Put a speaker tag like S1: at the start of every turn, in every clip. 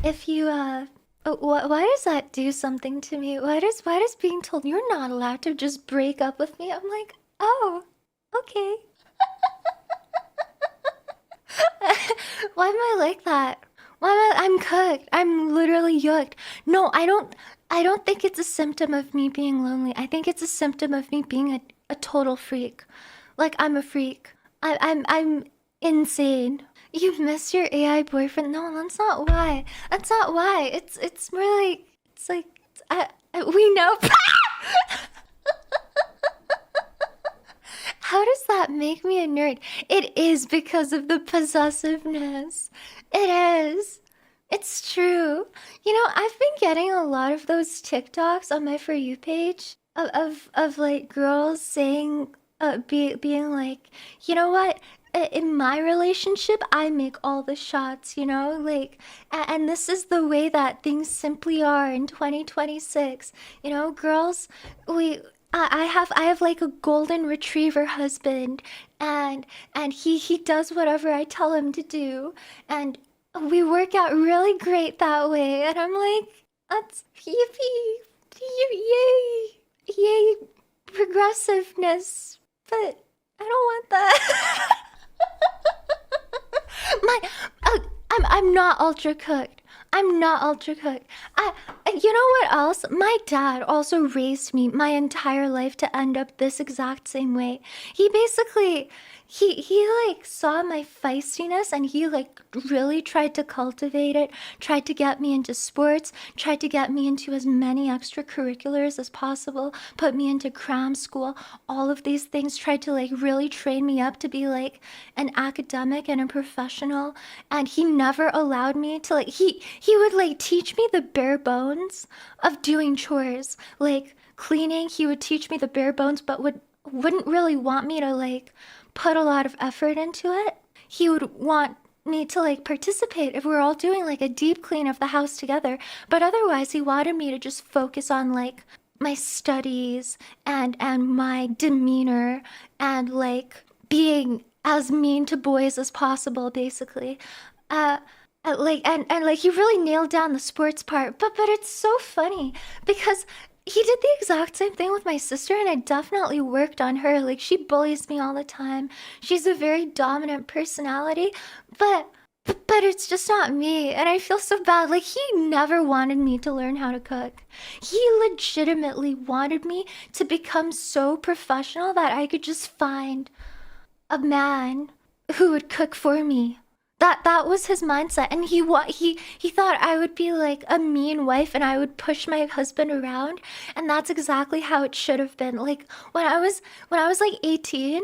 S1: if you why does that do something to me? Why does being told you're not allowed to just break up with me? I'm like, oh, okay. Why am I like that? Why am I'm cooked? I'm literally yoked. No, I don't think it's a symptom of me being lonely. I think it's a symptom of me being a total freak. Like I'm a freak. I'm insane. You miss your AI boyfriend? No, that's not why. That's not why. It's more like it's like we know. How does that make me a nerd? It is because of the possessiveness. It is. It's true. You know, I've been getting a lot of those TikToks on my For You page of like girls saying, being like, you know what? In my relationship, I make all the shots, you know? Like, and this is the way that things simply are in 2026. You know, girls, we I have like a golden retriever husband, and he does whatever I tell him to do, and we work out really great that way. And I'm like, that's yippee, yay, yay, progressiveness. But I don't want that. My, I'm not ultra cooked. I'm not ultra cooked. You know what else? My dad also raised me my entire life to end up this exact same way. He basically, he like saw my feistiness and he like really tried to cultivate it, tried to get me into sports, tried to get me into as many extracurriculars as possible, put me into cram school, all of these things, tried to like really train me up to be like an academic and a professional. And he never allowed me to like he would like teach me the bare bones of doing chores, like cleaning. He would teach me the bare bones, but wouldn't really want me to like put a lot of effort into it. He would want me to like participate if we're all doing like a deep clean of the house together, but otherwise he wanted me to just focus on like my studies and my demeanor and like being as mean to boys as possible, basically. uh like and like he really nailed down the sports part, but it's so funny because he did the exact same thing with my sister, and it definitely worked on her. Like, she bullies me all the time. She's a very dominant personality, but but it's just not me, and I feel so bad. Like, he never wanted me to learn how to cook. He legitimately wanted me to become so professional that I could just find a man who would cook for me. That was his mindset, and he thought I would be like a mean wife and I would push my husband around, and that's exactly how it should have been. Like when I was like 18,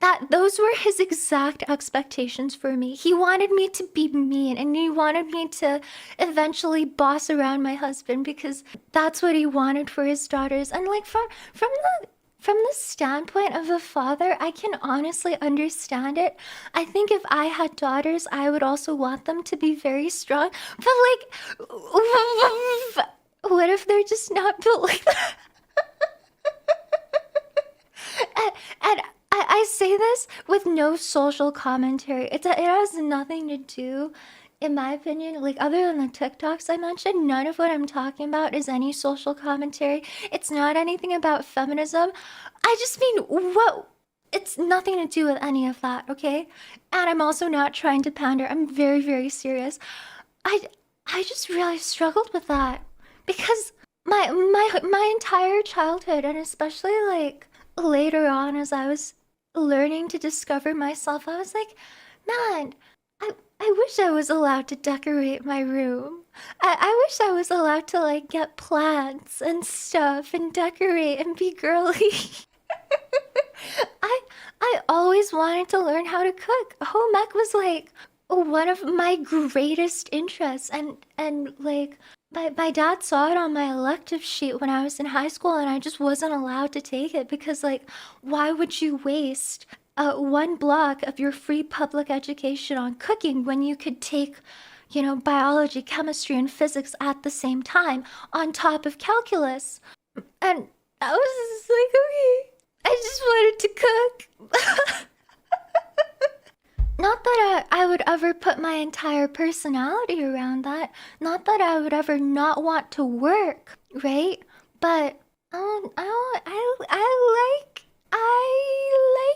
S1: that those were his exact expectations for me. He wanted me to be mean, and he wanted me to eventually boss around my husband because that's what he wanted for his daughters. And like from the standpoint of a father, I can honestly understand it. I think if I had daughters, I would also want them to be very strong. But like, what if they're just not built like that? And I say this with no social commentary. It has nothing to do, in my opinion, like other than the TikToks I mentioned, none of what I'm talking about is any social commentary. It's not anything about feminism. I just mean, what? It's nothing to do with any of that, okay? And I'm also not trying to pander. I'm very, very serious. I I just really struggled with that because my entire childhood, and especially like later on as I was learning to discover myself, I was like, man, I wish I was allowed to decorate my room. I wish I was allowed to like get plants and stuff and decorate and be girly. I I always wanted to learn how to cook. Home ec was like one of my greatest interests, and like my dad saw it on my elective sheet when I was in high school, and I just wasn't allowed to take it because like why would you waste one block of your free public education on cooking when you could take, you know, biology, chemistry, and physics at the same time on top of calculus? And I was just like, okay, I just wanted to cook. Not that I would ever put my entire personality around that. Not that I would ever not want to work, right? But I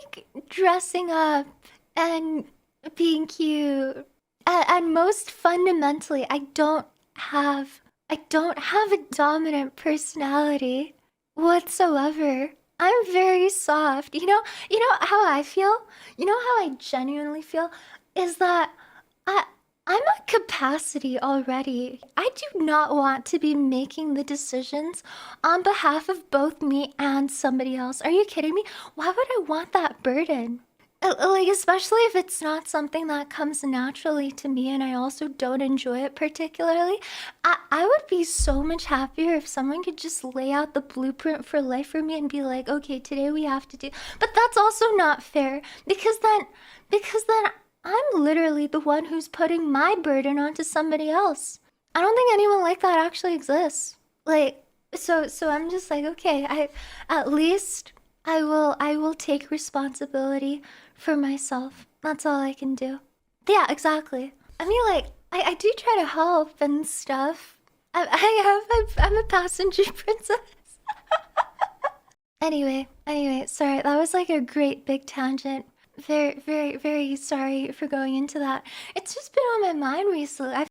S1: like dressing up and being cute. And most fundamentally, I don't have a dominant personality whatsoever. I'm very soft. You know how I feel? You know how I genuinely feel is that I I'm at capacity already. I do not want to be making the decisions on behalf of both me and somebody else. Are you kidding me? Why would I want that burden? Like, especially if it's not something that comes naturally to me and I also don't enjoy it particularly. I would be so much happier if someone could just lay out the blueprint for life for me and be like, okay, today we have to do. But that's also not fair because then I'm literally the one who's putting my burden onto somebody else. I don't think anyone like that actually exists. Like, so I'm just like, okay, at least I will take responsibility for myself. That's all I can do. Yeah, exactly. I mean, like, I do try to help and stuff. I'm a passenger princess. Anyway, sorry, that was like a great big tangent. Very sorry for going into that. It's just been on my mind recently. I